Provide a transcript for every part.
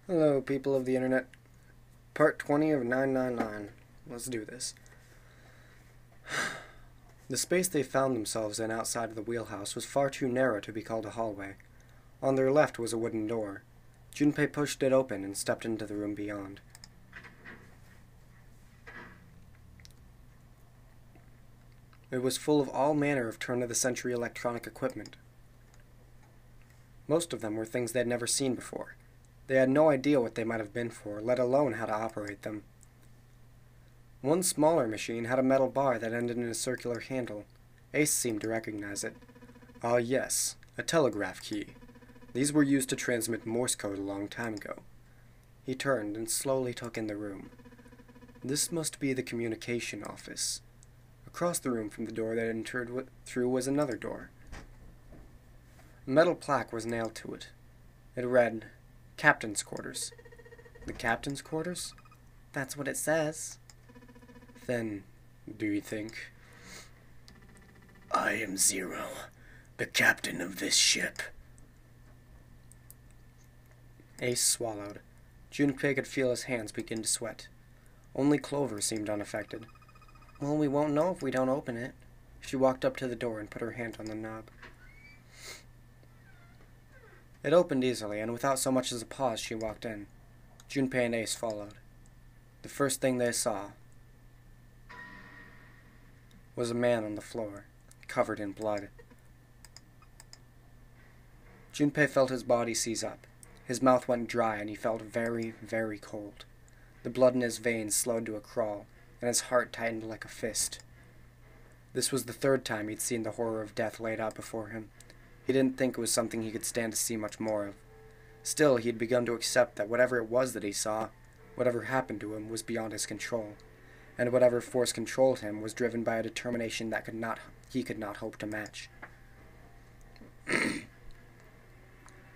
Hello, people of the internet. Part 20 of 999. Let's do this. The space they found themselves in outside of the wheelhouse was far too narrow to be called a hallway. On their left was a wooden door. Junpei pushed it open and stepped into the room beyond. It was full of all manner of turn-of-the-century electronic equipment. Most of them were things they had never seen before. They had no idea what they might have been for, let alone how to operate them. One smaller machine had a metal bar that ended in a circular handle. Ace seemed to recognize it. Ah, yes, a telegraph key. These were used to transmit Morse code a long time ago. He turned and slowly took in the room. This must be the communication office. Across the room from the door they entered through was another door. A metal plaque was nailed to it. It read, Captain's Quarters. The Captain's Quarters? That's what it says. Then, do you think? I am Zero, the captain of this ship. Ace swallowed. Junpei could feel his hands begin to sweat. Only Clover seemed unaffected. Well, we won't know if we don't open it. She walked up to the door and put her hand on the knob. It opened easily, and without so much as a pause, she walked in. Junpei and Ace followed. The first thing they saw was a man on the floor, covered in blood. Junpei felt his body seize up. His mouth went dry, and he felt very, very cold. The blood in his veins slowed to a crawl, and his heart tightened like a fist. This was the third time he'd seen the horror of death laid out before him. He didn't think it was something he could stand to see much more of. Still, he had begun to accept that whatever it was that he saw, whatever happened to him, was beyond his control, and whatever force controlled him was driven by a determination that he could not hope to match.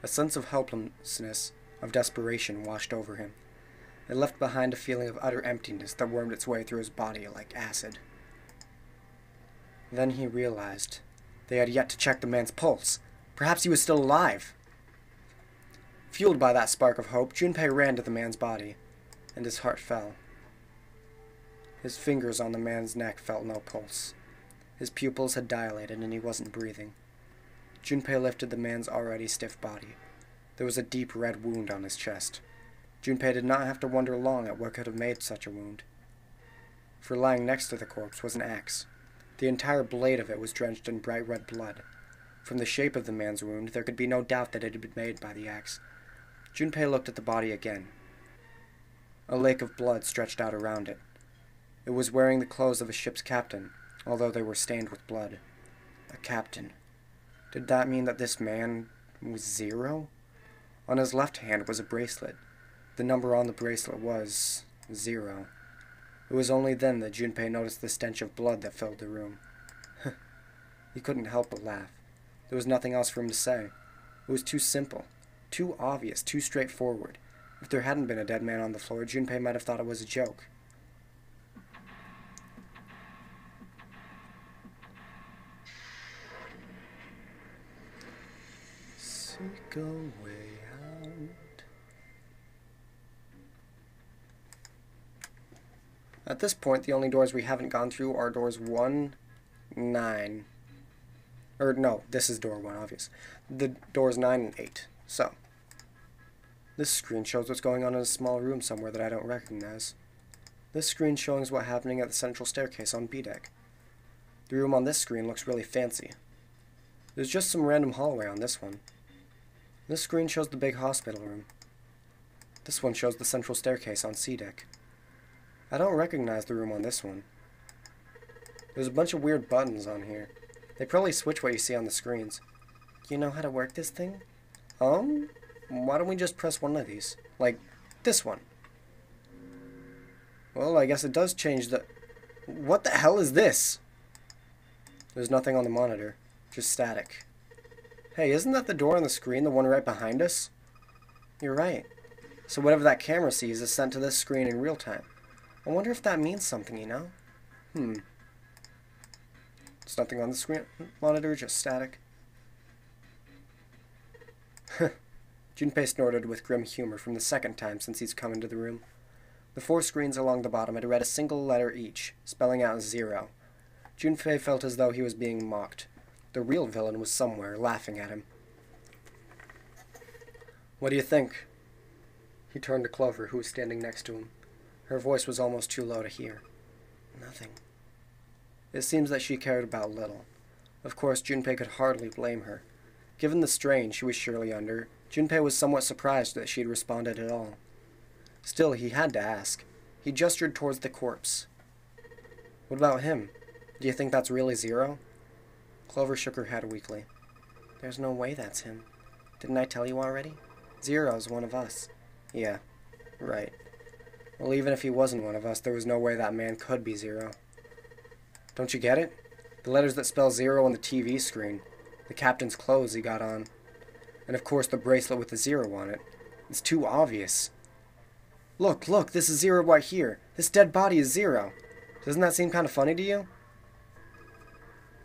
A sense of helplessness, of desperation, washed over him. It left behind a feeling of utter emptiness that wormed its way through his body like acid. Then he realized they had yet to check the man's pulse. Perhaps he was still alive. Fueled by that spark of hope, Junpei ran to the man's body, and his heart fell. His fingers on the man's neck felt no pulse. His pupils had dilated, and he wasn't breathing. Junpei lifted the man's already stiff body. There was a deep red wound on his chest. Junpei did not have to wonder long at what could have made such a wound. For lying next to the corpse was an axe. The entire blade of it was drenched in bright red blood. From the shape of the man's wound, there could be no doubt that it had been made by the axe. Junpei looked at the body again. A lake of blood stretched out around it. It was wearing the clothes of a ship's captain, although they were stained with blood. A captain. Did that mean that this man was Zero? On his left hand was a bracelet. The number on the bracelet was 0. It was only then that Junpei noticed the stench of blood that filled the room. He couldn't help but laugh. There was nothing else for him to say. It was too simple, too obvious, too straightforward. If there hadn't been a dead man on the floor, Junpei might have thought it was a joke. Seek a way out. At this point, the only doors we haven't gone through are doors 1, 9. Or, no, this is door 1, obvious. The doors 9 and 8. So, this screen shows what's going on in a small room somewhere that I don't recognize. This screen showing what's happening at the central staircase on B deck. The room on this screen looks really fancy. There's just some random hallway on this one. This screen shows the big hospital room. This one shows the central staircase on C deck. I don't recognize the room on this one. There's a bunch of weird buttons on here. They probably switch what you see on the screens. You know how to work this thing? Why don't we just press one of these? Like, this one. Well, I guess it does change the... What the hell is this? There's nothing on the monitor. Just static. Hey, isn't that the door on the screen, the one right behind us? You're right. So whatever that camera sees is sent to this screen in real time. I wonder if that means something, you know? There's nothing on the screen monitor, just static. Junpei snorted with grim humor from the second time since he's come into the room. The 4 screens along the bottom had read a single letter each, spelling out 0. Junpei felt as though he was being mocked. The real villain was somewhere, laughing at him. "What do you think?" He turned to Clover, who was standing next to him. Her voice was almost too low to hear. "Nothing." It seems that she cared about little. Of course, Junpei could hardly blame her. Given the strain she was surely under, Junpei was somewhat surprised that she had responded at all. Still, he had to ask. He gestured towards the corpse. "What about him? Do you think that's really 0? Clover shook her head weakly. "There's no way that's him. Didn't I tell you already? 0's one of us." "Yeah, right. Well, even if he wasn't one of us, there was no way that man could be 0. Don't you get it? The letters that spell 0 on the TV screen, the captain's clothes he got on, and of course the bracelet with the 0 on it. It's too obvious. Look, this is 0 right here. This dead body is 0. Doesn't that seem kind of funny to you?"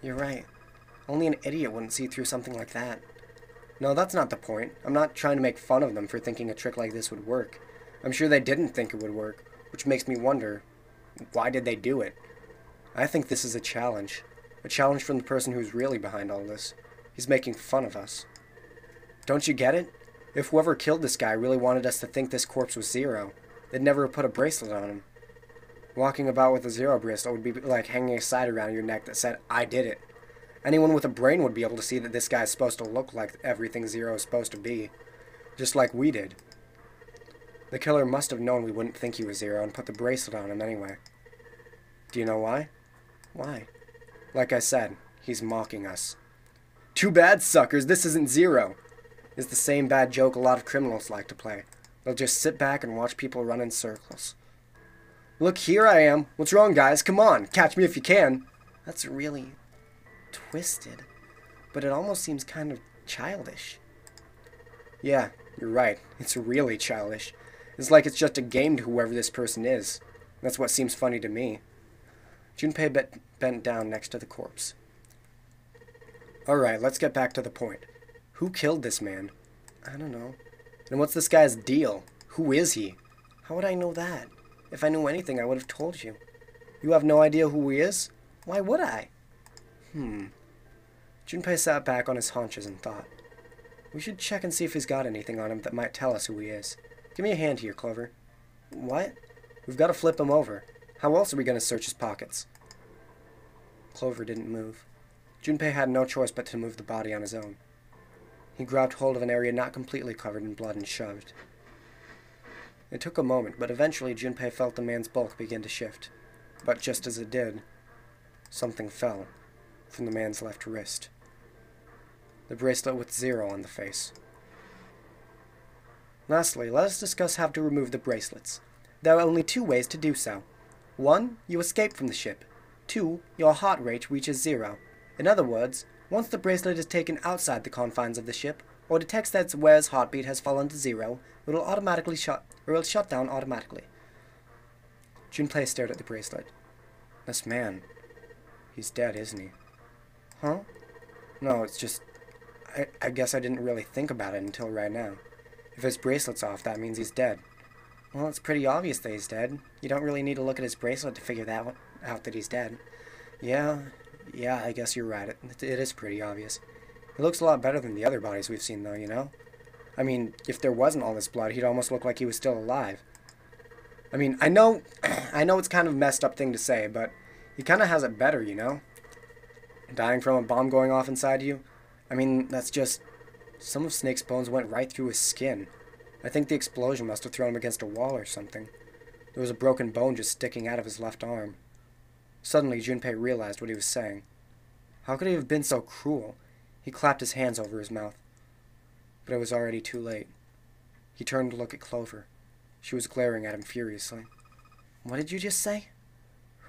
"You're right. Only an idiot wouldn't see through something like that." "No, that's not the point. I'm not trying to make fun of them for thinking a trick like this would work. I'm sure they didn't think it would work, which makes me wonder, why did they do it? I think this is a challenge from the person who's really behind all this. He's making fun of us. Don't you get it? If whoever killed this guy really wanted us to think this corpse was 0, they'd never have put a bracelet on him. Walking about with a 0 bracelet would be like hanging a sign around your neck that said, 'I did it.' Anyone with a brain would be able to see that this guy is supposed to look like everything 0 is supposed to be. Just like we did. The killer must have known we wouldn't think he was 0 and put the bracelet on him anyway. Do you know why? Why? Like I said, he's mocking us. 'Too bad, suckers, this isn't 0. Is the same bad joke a lot of criminals like to play. They'll just sit back and watch people run in circles. 'Look, here I am. What's wrong, guys? Come on, catch me if you can.' That's really twisted, but it almost seems kind of childish." "Yeah, you're right. It's really childish. It's like it's just a game to whoever this person is. That's what seems funny to me." Junpei bent down next to the corpse. "Alright, let's get back to the point. Who killed this man?" "I don't know." "And what's this guy's deal? Who is he?" "How would I know that? If I knew anything, I would have told you." "You have no idea who he is? Why would I?" Junpei sat back on his haunches and thought. "We should check and see if he's got anything on him that might tell us who he is. Give me a hand here, Clover." "What?" "We've got to flip him over. How else are we going to search his pockets?" Clover didn't move. Junpei had no choice but to move the body on his own. He grabbed hold of an area not completely covered in blood and shoved. It took a moment, but eventually Junpei felt the man's bulk begin to shift. But just as it did, something fell from the man's left wrist. The bracelet with 0 on the face. Lastly, let us discuss how to remove the bracelets. There are only 2 ways to do so. 1. You escape from the ship. 2. Your heart rate reaches 0. In other words, once the bracelet is taken outside the confines of the ship, or detects that its wearer's heartbeat has fallen to 0, it will shut down automatically. Junpei stared at the bracelet. This man, he's dead, isn't he? Huh? No, it's just, I guess I didn't really think about it until right now. If his bracelet's off, that means he's dead. Well, it's pretty obvious that he's dead. You don't really need to look at his bracelet to figure out that he's dead. Yeah, I guess you're right. It is pretty obvious. He looks a lot better than the other bodies we've seen, though, you know? I mean, if there wasn't all this blood, he'd almost look like he was still alive. I mean, I know it's kind of a messed up thing to say, but he kind of has it better, you know? Dying from a bomb going off inside you? I mean, that's just... Some of Snake's bones went right through his skin. I think the explosion must have thrown him against a wall or something. There was a broken bone just sticking out of his left arm. Suddenly, Junpei realized what he was saying. How could he have been so cruel? He clapped his hands over his mouth. But it was already too late. He turned to look at Clover. She was glaring at him furiously. What did you just say?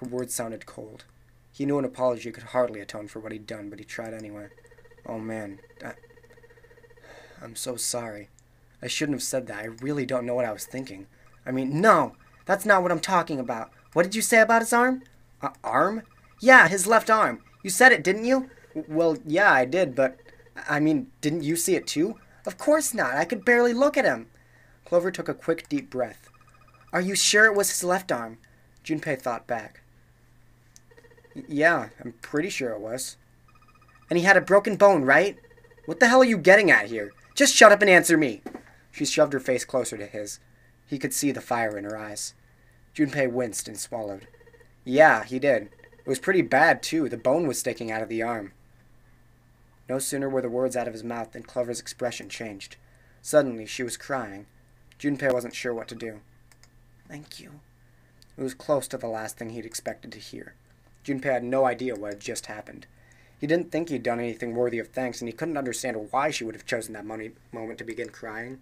Her words sounded cold. He knew an apology could hardly atone for what he'd done, but he tried anyway. Oh man, I'm so sorry. I shouldn't have said that. I really don't know what I was thinking. I mean, no! That's not what I'm talking about. What did you say about his arm? Arm? Yeah, his left arm. You said it, didn't you? Well, yeah, I did, but... I mean, didn't you see it too? Of course not. I could barely look at him. Clover took a quick, deep breath. Are you sure it was his left arm? Junpei thought back. Yeah, I'm pretty sure it was. And he had a broken bone, right? What the hell are you getting at here? Just shut up and answer me. She shoved her face closer to his. He could see the fire in her eyes. Junpei winced and swallowed. Yeah, he did. It was pretty bad, too. The bone was sticking out of the arm. No sooner were the words out of his mouth than Clover's expression changed. Suddenly, she was crying. Junpei wasn't sure what to do. Thank you. It was close to the last thing he'd expected to hear. Junpei had no idea what had just happened. He didn't think he'd done anything worthy of thanks, and he couldn't understand why she would have chosen that moment to begin crying.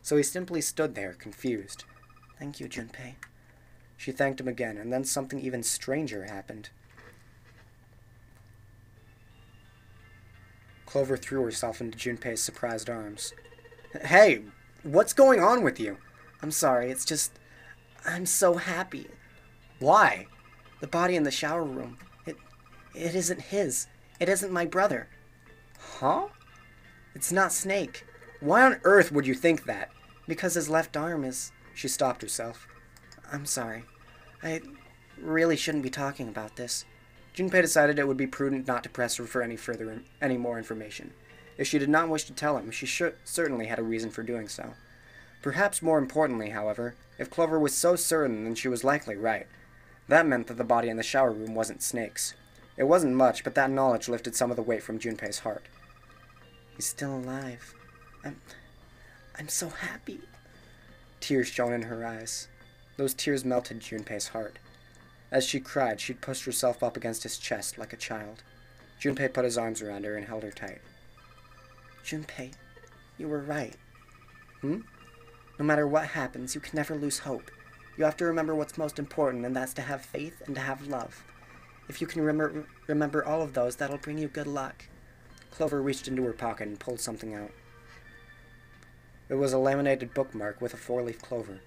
So he simply stood there, confused. Thank you, Junpei. She thanked him again, and then something even stranger happened. Clover threw herself into Junpei's surprised arms. Hey, what's going on with you? I'm sorry, it's just... I'm so happy. Why? The body in the shower room. It isn't his. It isn't my brother. Huh? It's not Snake. Why on earth would you think that? Because his left arm is... She stopped herself. I'm sorry. I really shouldn't be talking about this. Junpei decided it would be prudent not to press her for any more information. If she did not wish to tell him, she certainly had a reason for doing so. Perhaps more importantly, however, if Clover was so certain, then she was likely right. That meant that the body in the shower room wasn't Snake's. It wasn't much, but that knowledge lifted some of the weight from Junpei's heart. He's still alive. I'm so happy. Tears shone in her eyes. Those tears melted Junpei's heart. As she cried, she'd pushed herself up against his chest like a child. Junpei put his arms around her and held her tight. Junpei, you were right. No matter what happens, you can never lose hope. You have to remember what's most important, and that's to have faith and to have love. If you can remember all of those, that'll bring you good luck. Clover reached into her pocket and pulled something out. It was a laminated bookmark with a 4-leaf clover.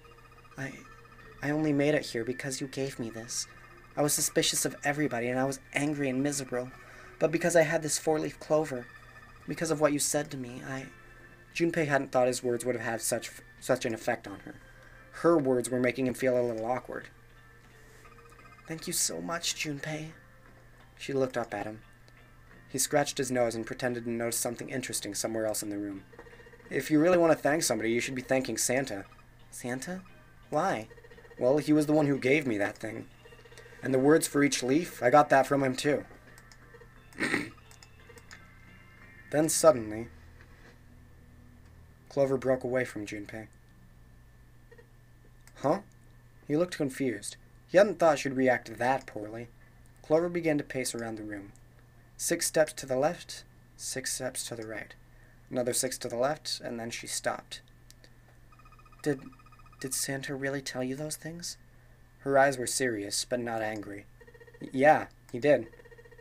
I only made it here because you gave me this. I was suspicious of everybody, and I was angry and miserable. But because I had this 4-leaf clover, because of what you said to me, Junpei hadn't thought his words would have had such an effect on her. Her words were making him feel a little awkward. Thank you so much, Junpei. She looked up at him. He scratched his nose and pretended to notice something interesting somewhere else in the room. If you really want to thank somebody, you should be thanking Santa. Santa? Why? Well, he was the one who gave me that thing. And the words for each leaf, I got that from him too. Then suddenly, Clover broke away from Junpei. Huh? He looked confused. He hadn't thought she'd react that poorly. Clover began to pace around the room. 6 steps to the left, 6 steps to the right. Another 6 to the left, and then she stopped. Did Santa really tell you those things? Her eyes were serious, but not angry. Yeah, he did.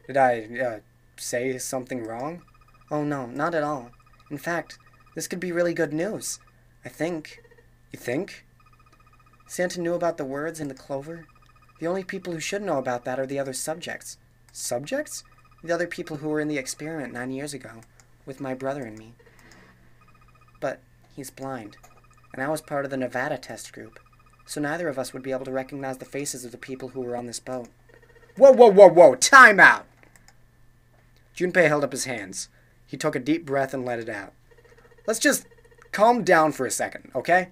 Did I, say something wrong? Oh no, not at all. In fact, this could be really good news. I think. You think? Santa knew about the words in the clover. The only people who should know about that are the other subjects. Subjects? The other people who were in the experiment 9 years ago, with my brother and me. But he's blind, and I was part of the Nevada test group, so neither of us would be able to recognize the faces of the people who were on this boat. Whoa, whoa, whoa, whoa! Time out! Junpei held up his hands. He took a deep breath and let it out. Let's just calm down for a second, okay?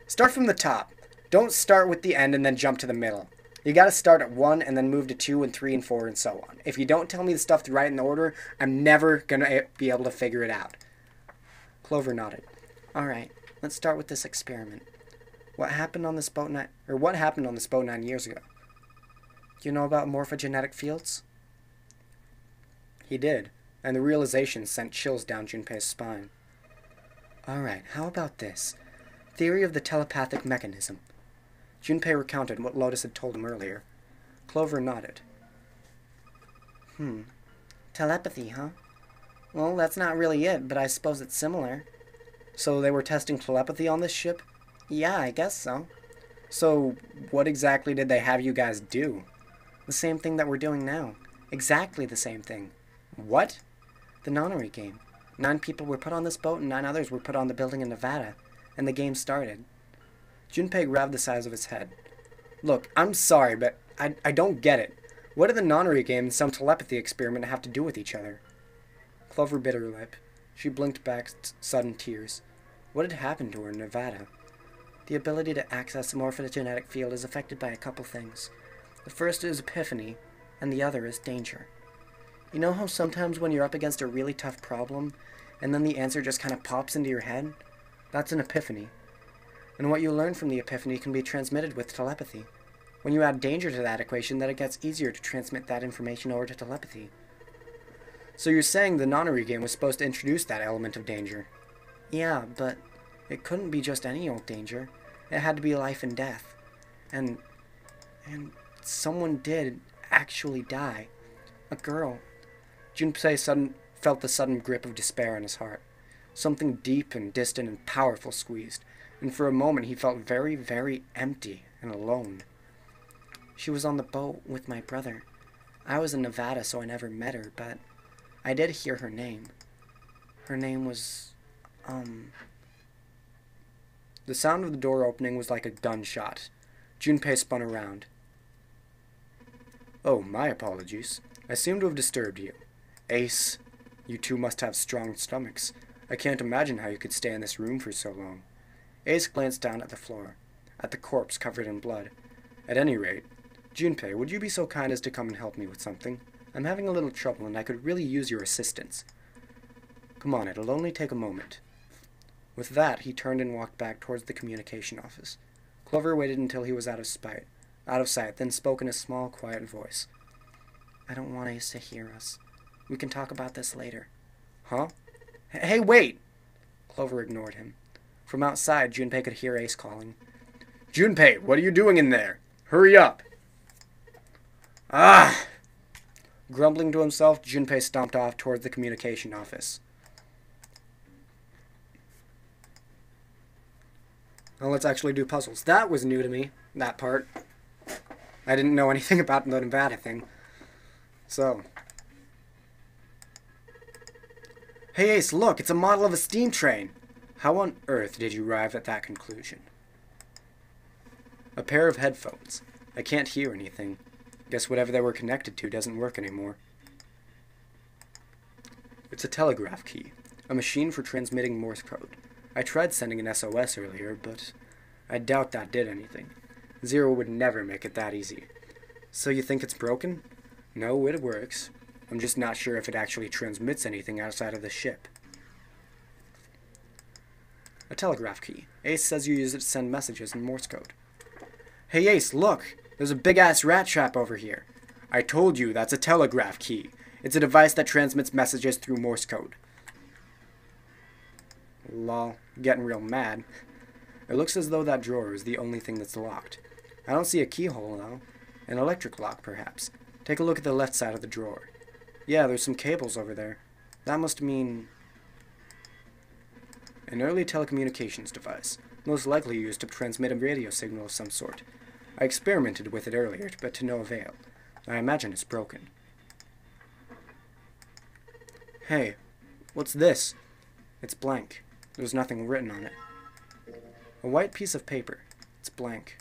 Start from the top. Don't start with the end and then jump to the middle. You gotta start at 1 and then move to 2 and 3 and 4 and so on. If you don't tell me the stuff right in order, I'm never gonna be able to figure it out. Clover nodded. Alright, let's start with this experiment. What happened on this boat 9 years ago? Do you know about morphogenetic fields? He did, and the realization sent chills down Junpei's spine. Alright, how about this? Theory of the telepathic mechanism. Junpei recounted what Lotus had told him earlier. Clover nodded. Telepathy, huh? Well, that's not really it, but I suppose it's similar. So they were testing telepathy on this ship? Yeah, I guess so. So, what exactly did they have you guys do? The same thing that we're doing now. Exactly the same thing. What? The nonary game. 9 people were put on this boat and 9 others were put on the building in Nevada. And the game started. Junpei grabbed the sides of his head. Look, I'm sorry, but I don't get it. What do the nonary game and some telepathy experiment have to do with each other? Clover bit her lip. She blinked back sudden tears. What had happened to her in Nevada? The ability to access the morphogenetic field is affected by a couple things. The first is epiphany, and the other is danger. You know how sometimes when you're up against a really tough problem, and then the answer just kind of pops into your head? That's an epiphany. And what you learn from the epiphany can be transmitted with telepathy. When you add danger to that equation, then it gets easier to transmit that information over to telepathy. So you're saying the nonary game was supposed to introduce that element of danger? Yeah, but it couldn't be just any old danger. It had to be life and death. And someone did actually die. A girl. Junpei felt the sudden grip of despair in his heart. Something deep and distant and powerful squeezed, and for a moment he felt very, very empty and alone. She was on the boat with my brother. I was in Nevada, so I never met her, but I did hear her name. Her name was, The sound of the door opening was like a gunshot. Junpei spun around. Oh, my apologies. I seem to have disturbed you. Ace, you two must have strong stomachs. I can't imagine how you could stay in this room for so long. Ace glanced down at the floor, at the corpse covered in blood. At any rate, Junpei, would you be so kind as to come and help me with something? I'm having a little trouble and I could really use your assistance. Come on, it'll only take a moment. With that, he turned and walked back towards the communication office. Clover waited until he was out of sight, then spoke in a small, quiet voice. I don't want Ace to hear us. We can talk about this later. Huh? Hey, wait! Clover ignored him. From outside, Junpei could hear Ace calling. Junpei, what are you doing in there? Hurry up! Ah! Grumbling to himself, Junpei stomped off towards the communication office. Now let's actually do puzzles. That was new to me, that part. I didn't know anything about the Nevada thing. So. Hey Ace, look, it's a model of a steam train. How on earth did you arrive at that conclusion? A pair of headphones. I can't hear anything. Guess whatever they were connected to doesn't work anymore. It's a telegraph key. A machine for transmitting Morse code. I tried sending an SOS earlier, but I doubt that did anything. Zero would never make it that easy. So you think it's broken? No, it works. I'm just not sure if it actually transmits anything outside of the ship. A telegraph key. Ace says you use it to send messages in Morse code. Hey Ace, look! There's a big-ass rat trap over here. I told you, that's a telegraph key. It's a device that transmits messages through Morse code. Lol, getting real mad. It looks as though that drawer is the only thing that's locked. I don't see a keyhole, though. An electric lock, perhaps. Take a look at the left side of the drawer. Yeah, there's some cables over there. That must mean an early telecommunications device, most likely used to transmit a radio signal of some sort. I experimented with it earlier, but to no avail. I imagine it's broken. Hey, what's this? It's blank. There's nothing written on it. A white piece of paper. It's blank.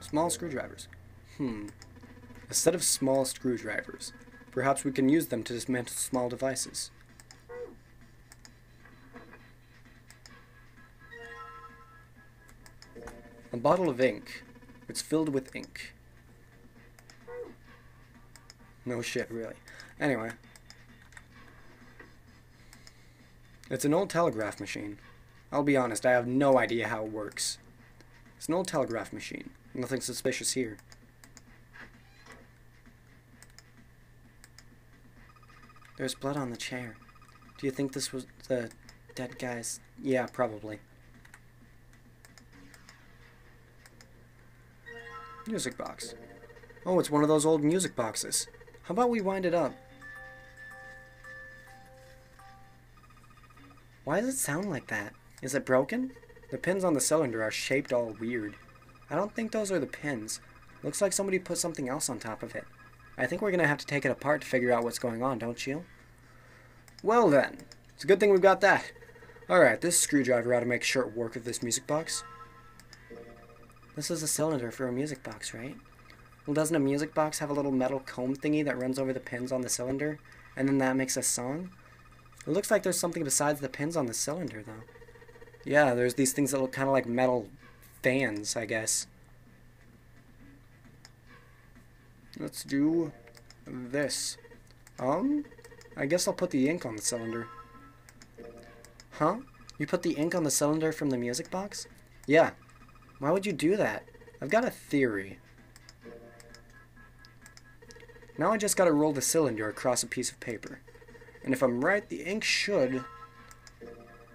Small screwdrivers. A set of small screwdrivers. Perhaps we can use them to dismantle small devices. A bottle of ink. It's filled with ink. No shit, really. Anyway. It's an old telegraph machine. I'll be honest, I have no idea how it works. It's an old telegraph machine. Nothing suspicious here. There's blood on the chair. Do you think this was the dead guy's? Yeah, probably. Music box. Oh, it's one of those old music boxes. How about we wind it up? Why does it sound like that? Is it broken? The pins on the cylinder are shaped all weird. I don't think those are the pins. Looks like somebody put something else on top of it. I think we're going to have to take it apart to figure out what's going on, don't you? Well then, it's a good thing we've got that. Alright, this screwdriver ought to make short work of this music box. This is a cylinder for a music box, right? Well, doesn't a music box have a little metal comb thingy that runs over the pins on the cylinder, and then that makes a song? It looks like there's something besides the pins on the cylinder, though. Yeah, there's these things that look kind of like metal fans, I guess. Let's do this. I guess I'll put the ink on the cylinder. Huh? You put the ink on the cylinder from the music box? Yeah. Why would you do that? I've got a theory. Now I just gotta roll the cylinder across a piece of paper. And if I'm right, the ink should...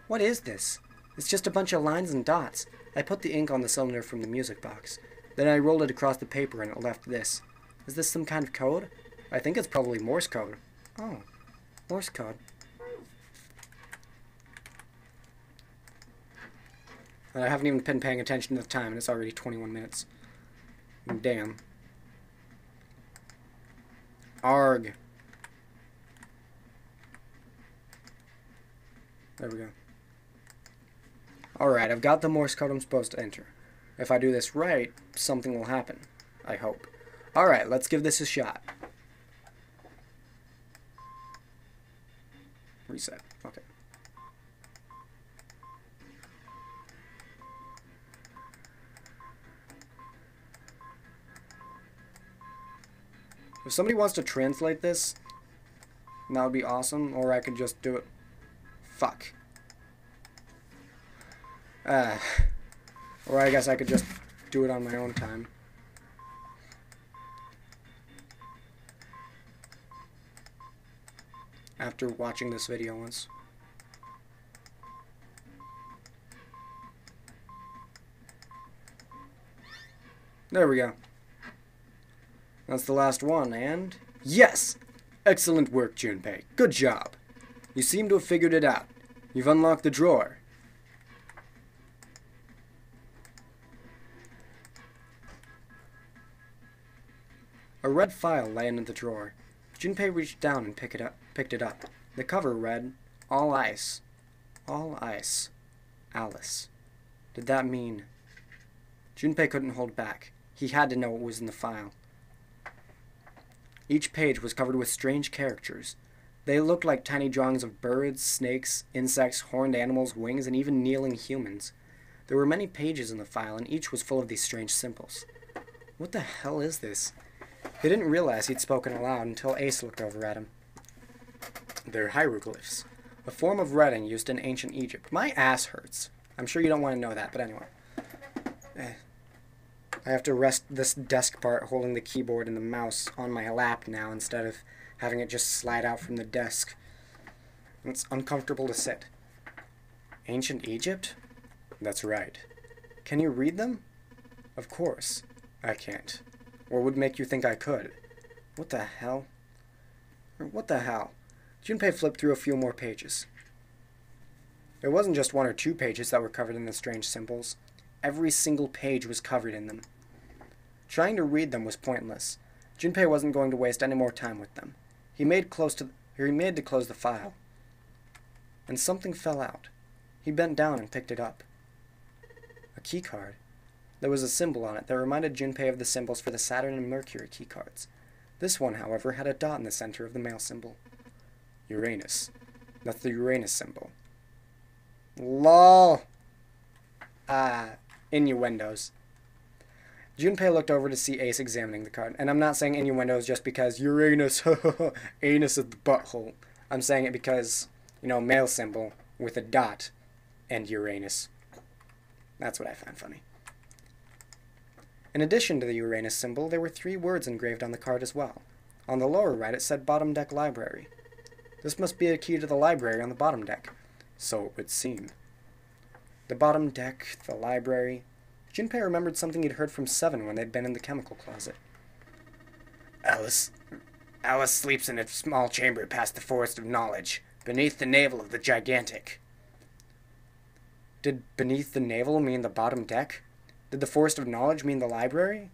What is this? It's just a bunch of lines and dots. I put the ink on the cylinder from the music box. Then I rolled it across the paper and it left this. Is this some kind of code? I think it's probably Morse code. Oh, Morse code. I haven't even been paying attention to the time, and it's already 21 minutes. Damn. Arg. There we go. Alright, I've got the Morse code I'm supposed to enter. If I do this right, something will happen. I hope. Alright, let's give this a shot. Reset. Okay. If somebody wants to translate this, that would be awesome, or I could just do it. Fuck. Or I guess I could just do it on my own time. After watching this video once. There we go. That's the last one, and... Yes! Excellent work, Junpei. Good job. You seem to have figured it out. You've unlocked the drawer. A red file lay in the drawer. Junpei reached down and picked it up. The cover read, All ice. All ice. Alice. Did that mean... Junpei couldn't hold back. He had to know what was in the file. Each page was covered with strange characters. They looked like tiny drawings of birds, snakes, insects, horned animals, wings, and even kneeling humans. There were many pages in the file, and each was full of these strange symbols. What the hell is this? He didn't realize he'd spoken aloud until Ace looked over at him. They're hieroglyphs, a form of writing used in ancient Egypt. My ass hurts. I'm sure you don't want to know that, but anyway. I have to rest this desk part holding the keyboard and the mouse on my lap now instead of having it just slide out from the desk. It's uncomfortable to sit. Ancient Egypt? That's right. Can you read them? Of course. I can't. What would make you think I could? What the hell? What the hell? Junpei flipped through a few more pages. It wasn't just one or two pages that were covered in the strange symbols. Every single page was covered in them. Trying to read them was pointless. Junpei wasn't going to waste any more time with them. He made to close the file. And something fell out. He bent down and picked it up. A keycard. There was a symbol on it that reminded Junpei of the symbols for the Saturn and Mercury keycards. This one, however, had a dot in the center of the male symbol. Uranus. That's the Uranus symbol. LOL! Innuendos. Junpei looked over to see Ace examining the card. And I'm not saying innuendos just because Uranus, anus of the butthole. I'm saying it because, male symbol with a dot and Uranus. That's what I find funny. In addition to the Uranus symbol, there were 3 words engraved on the card as well. On the lower right, it said Bottom Deck Library. This must be a key to the library on the bottom deck. So it would seem. The bottom deck, the library. Junpei remembered something he'd heard from Seven when they'd been in the chemical closet. Alice sleeps in a small chamber past the forest of knowledge, beneath the navel of the gigantic. Did beneath the navel mean the bottom deck? Did the Forest of Knowledge mean the library?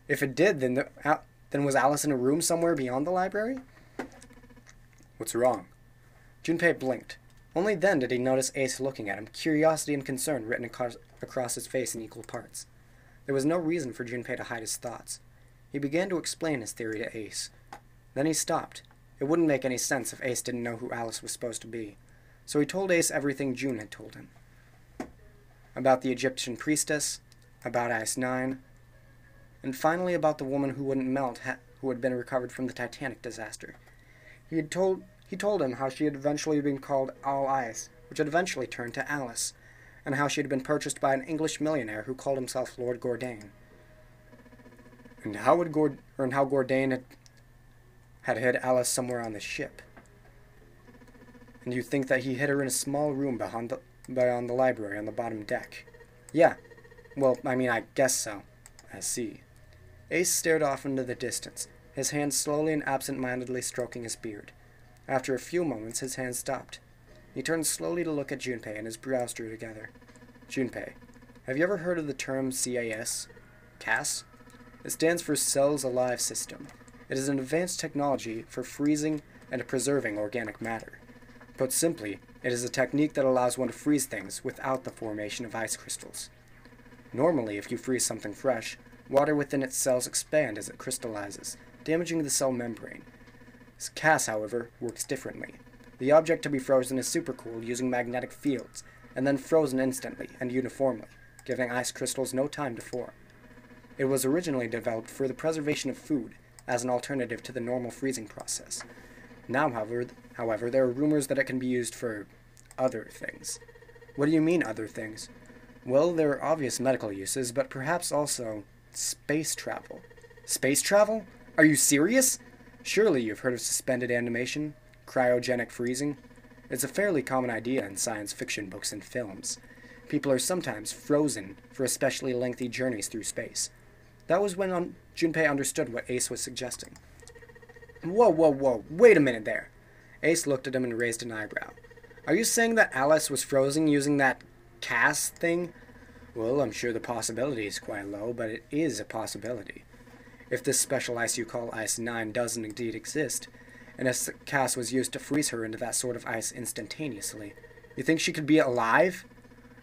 If it did, then was Alice in a room somewhere beyond the library? What's wrong? Junpei blinked. Only then did he notice Ace looking at him, curiosity and concern written across his face in equal parts. There was no reason for Junpei to hide his thoughts. He began to explain his theory to Ace. Then he stopped. It wouldn't make any sense if Ace didn't know who Alice was supposed to be. So he told Ace everything June had told him. About the Egyptian priestess, about Ice 9, and finally about the woman who wouldn't melt, who had been recovered from the Titanic disaster. He told him how she had eventually been called All Ice, which had eventually turned to Alice, and how she had been purchased by an English millionaire who called himself Lord Gordain. And how Gordain had hid Alice somewhere on the ship. And you think that he hid her in a small room beyond the library on the bottom deck? Yeah. Well, I guess so. I see. Ace stared off into the distance, his hand slowly and absent-mindedly stroking his beard. After a few moments, his hand stopped. He turned slowly to look at Junpei, and his brows drew together. Junpei, have you ever heard of the term CAS? CAS? It stands for Cells Alive System. It is an advanced technology for freezing and preserving organic matter. Put simply, it is a technique that allows one to freeze things without the formation of ice crystals. Normally, if you freeze something fresh, water within its cells expand as it crystallizes, damaging the cell membrane. CAS, however, works differently. The object to be frozen is supercooled using magnetic fields, and then frozen instantly and uniformly, giving ice crystals no time to form. It was originally developed for the preservation of food, as an alternative to the normal freezing process. Now, however, there are rumors that it can be used for other things. What do you mean, other things? Well, there are obvious medical uses, but perhaps also space travel. Space travel? Are you serious? Surely you've heard of suspended animation, cryogenic freezing. It's a fairly common idea in science fiction books and films. People are sometimes frozen for especially lengthy journeys through space. That was when Junpei understood what Ace was suggesting. Whoa, wait a minute there. Ace looked at him and raised an eyebrow. Are you saying that Alice was frozen using that CAS thing? Well, I'm sure the possibility is quite low, but it is a possibility. If this special ice you call Ice 9 doesn't indeed exist, and if CAS was used to freeze her into that sort of ice instantaneously, you think she could be alive?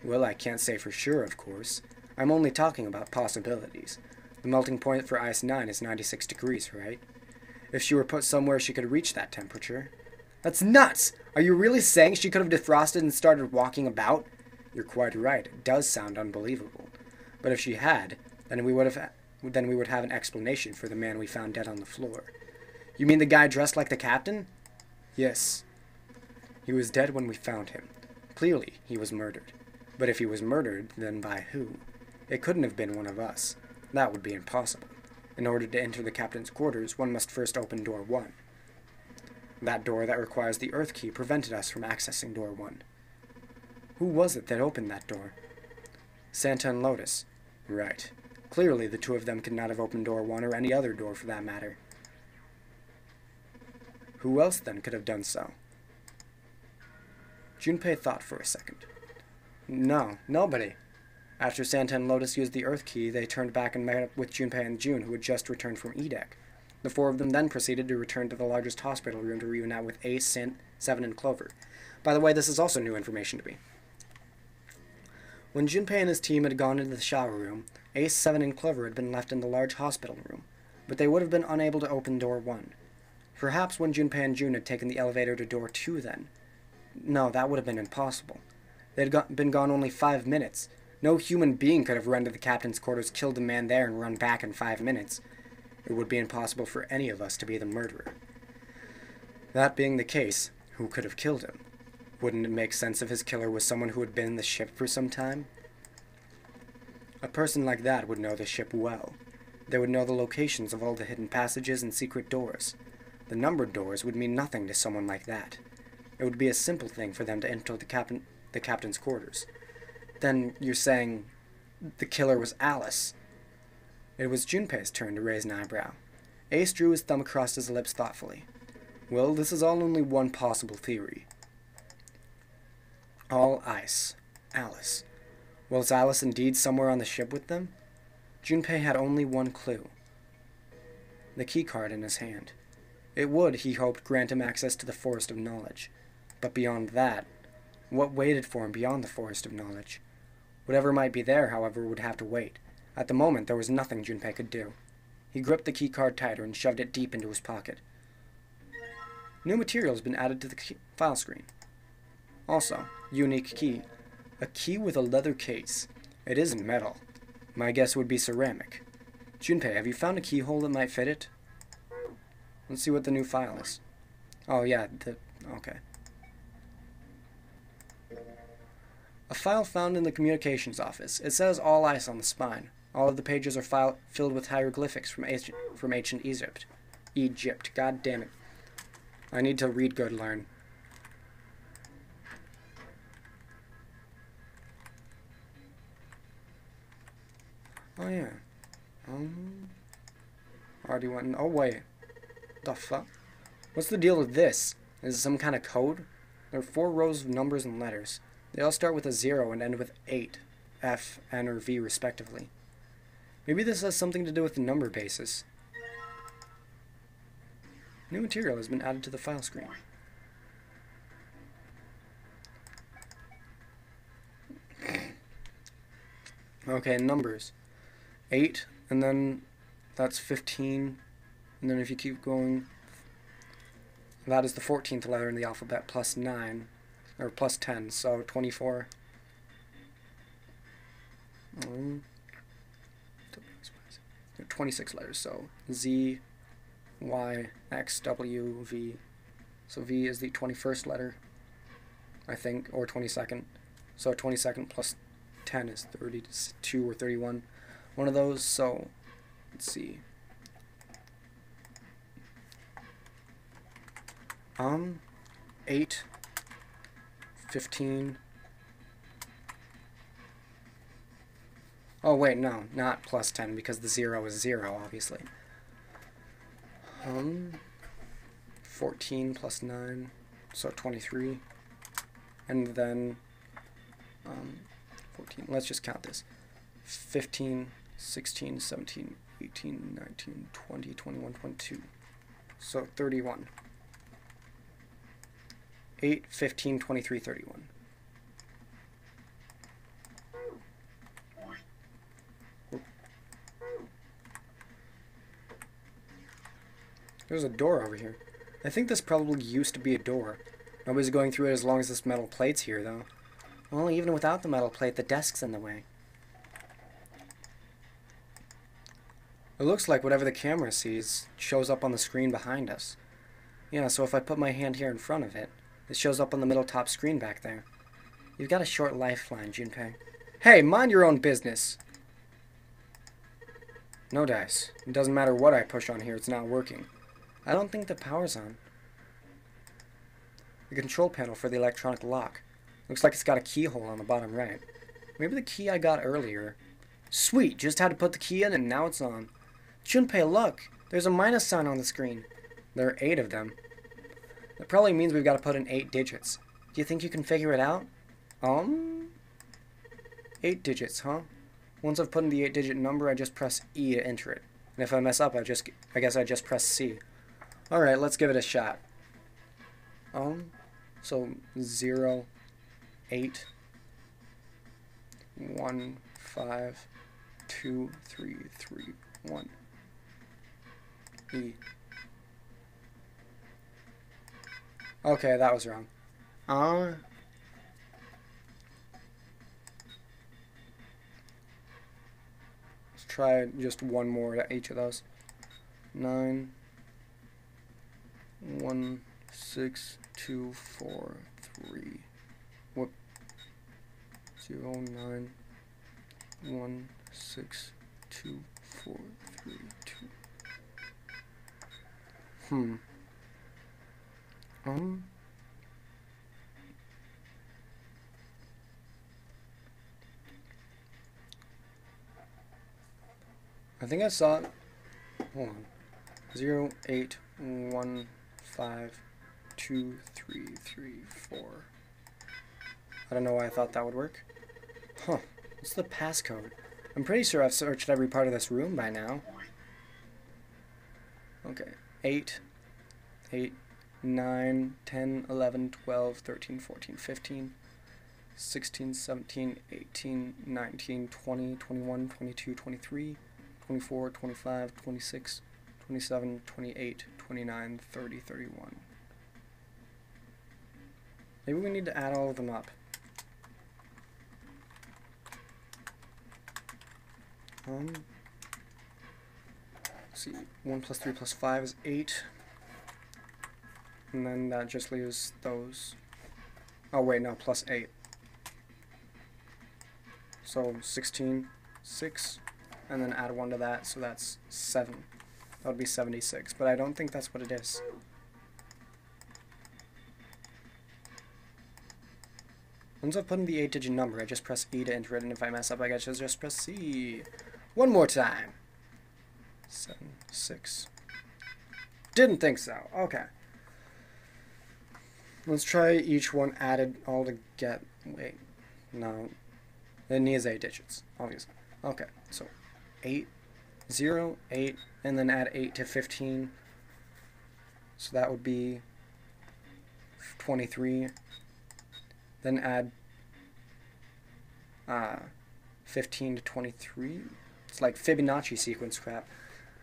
Well, I can't say for sure, of course. I'm only talking about possibilities. The melting point for Ice 9 is 96 degrees, right? If she were put somewhere she could reach that temperature. That's nuts! Are you really saying she could have defrosted and started walking about? You're quite right. It does sound unbelievable. But if she had, then we would have an explanation for the man we found dead on the floor. You mean the guy dressed like the captain? Yes. He was dead when we found him. Clearly, he was murdered. But if he was murdered, then by who? It couldn't have been one of us. That would be impossible. In order to enter the captain's quarters, one must first open door 1. That door that requires the Earth key prevented us from accessing door 1. Who was it that opened that door? Santa and Lotus. Right. Clearly, the two of them could not have opened door 1 or any other door for that matter. Who else, then, could have done so? Junpei thought for a second. No, nobody. After Santa and Lotus used the Earth key, they turned back and met up with Junpei and June, who had just returned from Edek. The four of them then proceeded to return to the largest hospital room to reunite with Ace, Seven, and Clover. By the way, this is also new information to me. When Junpei and his team had gone into the shower room, Ace, Seven, and Clover had been left in the large hospital room, but they would have been unable to open door 1. Perhaps when Junpei and June had taken the elevator to door 2 then. No, that would have been impossible. They had been gone only 5 minutes. No human being could have run to the captain's quarters, killed the man there, and run back in 5 minutes. It would be impossible for any of us to be the murderer. That being the case, who could have killed him? Wouldn't it make sense if his killer was someone who had been in the ship for some time? A person like that would know the ship well. They would know the locations of all the hidden passages and secret doors. The numbered doors would mean nothing to someone like that. It would be a simple thing for them to enter the captain's quarters. Then you're saying the killer was Alice. It was Junpei's turn to raise an eyebrow. Ace drew his thumb across his lips thoughtfully. Well, this is all only one possible theory. All ice. Alice. Was Alice indeed somewhere on the ship with them? Junpei had only one clue. The keycard in his hand. It would, he hoped, grant him access to the Forest of Knowledge. But beyond that, what waited for him beyond the Forest of Knowledge? Whatever might be there, however, would have to wait. At the moment, there was nothing Junpei could do. He gripped the keycard tighter and shoved it deep into his pocket. New material has been added to the file screen. Also, unique key. A key with a leather case. It isn't metal. My guess would be ceramic. Junpei, have you found a keyhole that might fit it? Let's see what the new file is. Oh yeah, okay. A file found in the communications office. It says all ice on the spine. All of the pages are filled with hieroglyphics from ancient Egypt. Egypt, god damn it. I need to read good, learn. Oh yeah. Already went. Oh wait. The fuck? What's the deal with this? Is it some kind of code? There are 4 rows of numbers and letters. They all start with a 0 and end with 8, F, N, or V respectively. Maybe this has something to do with the number basis. New material has been added to the file screen. Okay, numbers. 8, and then that's 15, and then if you keep going, that is the 14th letter in the alphabet, plus 9, or plus 10, so 24. 26 letters, so Z, Y, X, W, V. So V is the 21st letter, I think, or 22nd. So 22nd plus 10 is 32 or 31. One of those, so let's see. 8, 15. Oh wait, no, not plus 10 because the 0 is 0, obviously. 14 plus 9, so 23. And then 14. Let's just count this. 15, 16, 17, 18, 19, 20, 21, 22. So 31. 8, 15, 23, 31. There's a door over here. I think this probably used to be a door. Nobody's going through it as long as this metal plate's here, though. Well, even without the metal plate, the desk's in the way. It looks like whatever the camera sees shows up on the screen behind us. Yeah, so if I put my hand here in front of it, it shows up on the middle top screen back there. You've got a short lifeline, Junpei. Hey, mind your own business! No dice. It doesn't matter what I push on here, it's not working. I don't think the power's on. The control panel for the electronic lock. Looks like it's got a keyhole on the bottom right. Maybe the key I got earlier. Sweet, just had to put the key in and now it's on. Junpei, look! There's a minus sign on the screen. There are 8 of them. That probably means we've got to put in 8 digits. Do you think you can figure it out? 8 digits, huh? Once I've put in the 8-digit number, I just press E to enter it. And if I mess up, I guess I just press C. Alright, let's give it a shot. So 0, 8, 1, 5, 2, 3, 3, 1. E. Okay, that was wrong. Let's try just one more at each of those. 9, 1, 6, 2, 4, 3. Whoop. 0, 9, 1, 6, 2, 4, 3, 2. I think I saw it. Hold on. 0, 8, 1, 5, 2, 3, 3, 4. I don't know why I thought that would work. Huh. What's the passcode? I'm pretty sure I've searched every part of this room by now. Okay. 8, 8, 9, 10, 11, 12, 13, 14, 15, 16, 17, 18, 19, 20, 21, 22, 23, 24, 25, 26, 27, 28, 29, 30, 31. Maybe we need to add all of them up. Let's see, 1 plus 3 plus 5 is 8. And then that just leaves those. Oh wait, no, plus 8. So 16, 6, and then add 1 to that, so that's 7. That would be 76, but I don't think that's what it is. Once I've put in the 8-digit number, I just press E to enter it, and if I mess up, I guess just press C. One more time. 7, 6. Didn't think so. Okay. Let's try each one added all to get... Wait. No. It needs 8 digits, obviously. Okay, so 8, 0, 8, and then add 8 to 15. So that would be 23. Then add 15 to 23. It's like Fibonacci sequence crap,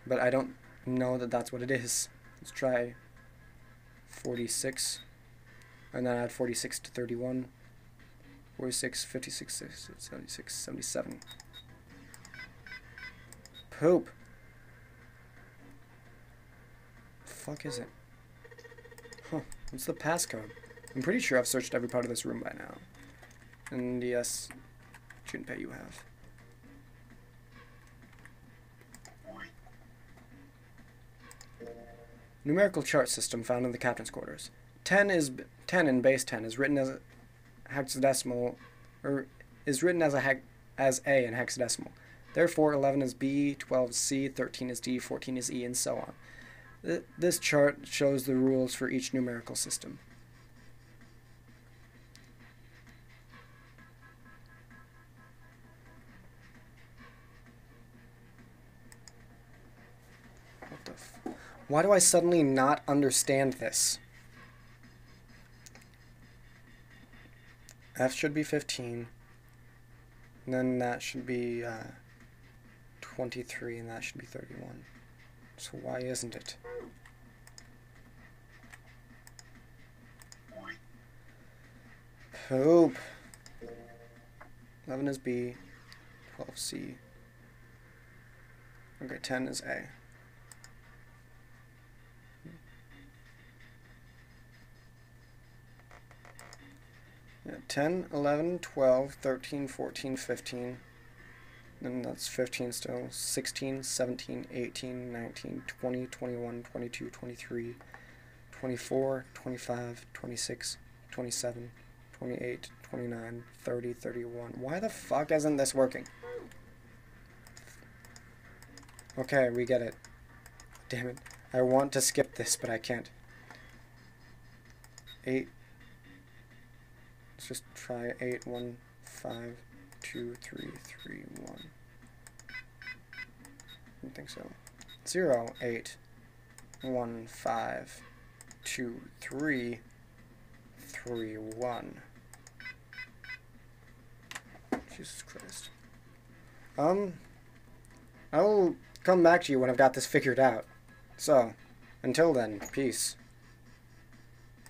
but I don't know that that's what it is. Let's try 46, and then add 46 to 31. 46, 56, 76, 77. Poop. The fuck is it? Huh. What's the passcode? I'm pretty sure I've searched every part of this room by now. And yes, Junpei, you have. Numerical chart system found in the captain's quarters. 10 in base 10 is written as a hexadecimal, or is written as A in hexadecimal. Therefore, 11 is B, 12 is C, 13 is D, 14 is E, and so on. This chart shows the rules for each numerical system. What the f... Why do I suddenly not understand this? F should be 15, and then that should be 23, and that should be 31. So why isn't it? Poop. 11 is B, 12 C. Okay, 10 is A. Yeah, 10, 11, 12, 13, 14, 15. Then that's 15 still. 16, 17, 18, 19, 20, 21, 22, 23, 24, 25, 26, 27, 28, 29, 30, 31. Why the fuck isn't this working? Okay, we get it. Damn it. I want to skip this, but I can't. 8. Let's just try 8, 1, 5, 2, 3, 3, 1. I don't think so. 0, 8, 1, 5, 2, 3, 3, 1. Jesus Christ. I will come back to you when I've got this figured out. So, until then, peace.